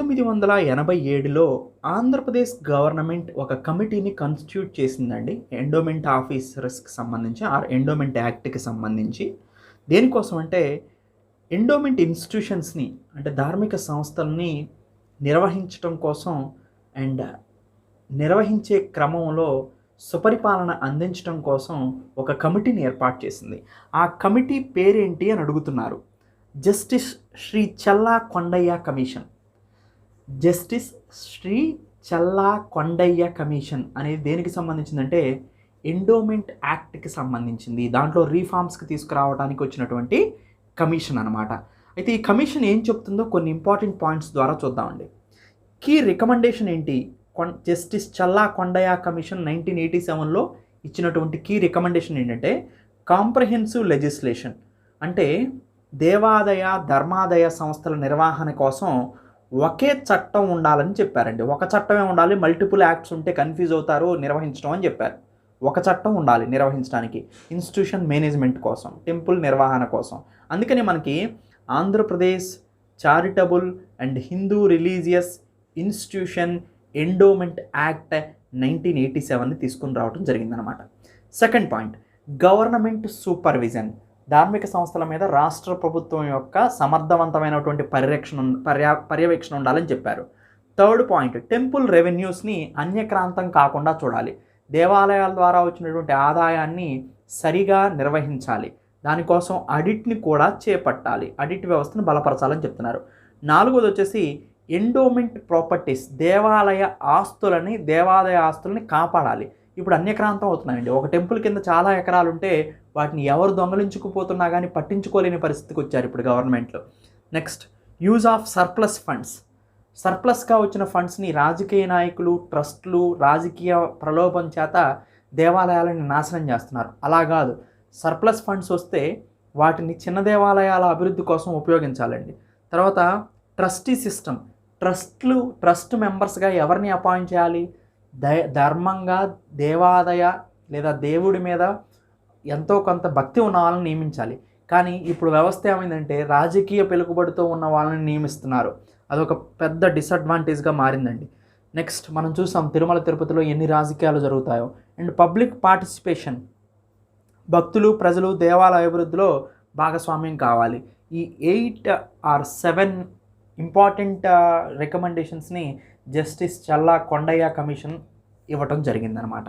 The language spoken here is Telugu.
1987లో ఆంధ్రప్రదేశ్ గవర్నమెంట్ ఒక కమిటీని కాన్స్టిట్యూట్ చేసిందండి. ఎండోమెంట్ ఆఫీసర్స్‌కి సంబంధించి ఎండోమెంట్ యాక్ట్‌కి సంబంధించి. దేనికోసం అంటే ఎండోమెంట్ ఇన్‌స్టిట్యూషన్స్‌ని అంటే ధార్మిక సంస్థలని నిర్వహించటం కోసం అండ్ నిర్వహించే క్రమంలో సుపరిపాలన అందించటం కోసం ఒక కమిటీని ఏర్పాటు చేసింది. ఆ కమిటీ పేరేంటి అని అడుగుతున్నారు. జస్టిస్ శ్రీ చల్లా కొండయ్య కమిషన్. జస్టిస్ శ్రీ చల్లా కొండయ్య కమిషన్ అనేది దేనికి సంబంధించిందంటే ఎండోమెంట్ యాక్ట్కి సంబంధించింది. దాంట్లో రీఫార్మ్స్కి తీసుకురావడానికి వచ్చినటువంటి కమిషన్ అనమాట. అయితే ఈ కమిషన్ ఏం చెప్తుందో కొన్ని ఇంపార్టెంట్ పాయింట్స్ ద్వారా చూద్దామండి. కీ రికమెండేషన్ ఏంటి? జస్టిస్ చల్లా కొండయ్య కమిషన్ 1987లో ఇచ్చినటువంటి కీ రికమెండేషన్ ఏంటంటే కాంప్రహెన్సివ్ లెజిస్లేషన్, అంటే దేవాదాయ ధర్మాదాయ సంస్థల నిర్వహణ కోసం ఒకే చట్టం ఉండాలని చెప్పారండి. ఒక చట్టమే ఉండాలి, మల్టిపుల్ యాక్ట్స్ ఉంటే కన్ఫ్యూజ్ అవుతారు నిర్వహించడం అని చెప్పారు. ఒక చట్టం ఉండాలి నిర్వహించడానికి, ఇన్స్టిట్యూషన్ మేనేజ్మెంట్ కోసం, టెంపుల్ నిర్వహణ కోసం. అందుకని మనకి Andhra Pradesh charitable and Hindu religious institution endowment act 1987ని తీసుకుని రావడం జరిగిందనమాట. Second point, government supervision. ధార్మిక సంస్థల మీద రాష్ట్ర ప్రభుత్వం యొక్క సమర్థవంతమైనటువంటి పర్యవేక్షణ ఉండాలని చెప్పారు. థర్డ్ పాయింట్, టెంపుల్ రెవెన్యూస్ని అన్యక్రాంతం కాకుండా చూడాలి. దేవాలయాల ద్వారా వచ్చినటువంటి ఆదాయాన్ని సరిగా నిర్వహించాలి. దానికోసం ఆడిట్ని కూడా చేపట్టాలి, ఆడిట్ వ్యవస్థను బలపరచాలని చెప్తున్నారు. నాలుగోది వచ్చేసి ఎండోమెంట్ ప్రాపర్టీస్, దేవాదాయ ఆస్తులని కాపాడాలి. ఇప్పుడు అన్యక్రాంతం అవుతున్నాయండి. ఒక టెంపుల్ కింద చాలా ఎకరాలు ఉంటే వాటిని ఎవరు దొంగలించుకుపోతున్నా కానీ పట్టించుకోలేని పరిస్థితికి వచ్చారు ఇప్పుడు గవర్నమెంట్లో. Next, use of surplus funds. సర్ప్లస్గా వచ్చిన ఫండ్స్ని రాజకీయ నాయకులు, ట్రస్టులు రాజకీయ ప్రలోభం చేత దేవాలయాలను నాశనం చేస్తున్నారు. అలా కాదు, సర్ప్లస్ ఫండ్స్ వస్తే వాటిని చిన్న దేవాలయాల అభివృద్ధి కోసం ఉపయోగించాలండి. తర్వాత ట్రస్టీ సిస్టమ్. ట్రస్ట్ మెంబర్స్గా ఎవరిని అపాయింట్ చేయాలి? ధర్మంగా దేవాదాయ లేదా దేవుడి మీద ఎంతో కొంత భక్తి ఉన్న వాళ్ళని నియమించాలి. కానీ ఇప్పుడు వ్యవస్థ ఏమైందంటే రాజకీయ పెలుగుబడితో ఉన్న వాళ్ళని నియమిస్తున్నారు. అదొక పెద్ద డిసడ్వాంటేజ్గా మారిందండి. నెక్స్ట్, మనం చూసాం తిరుమల తిరుపతిలో ఎన్ని రాజకీయాలు జరుగుతాయో. అండ్ పబ్లిక్ పార్టిసిపేషన్, భక్తులు ప్రజలు దేవాలయ అభివృద్ధిలో భాగస్వామ్యం కావాలి. ఈ 8 or 7 ఇంపార్టెంట్ రికమెండేషన్స్ని జస్టిస్ చల్లా కొండయ్య కమిషన్ ఇవ్వటం జరిగిందనమాట.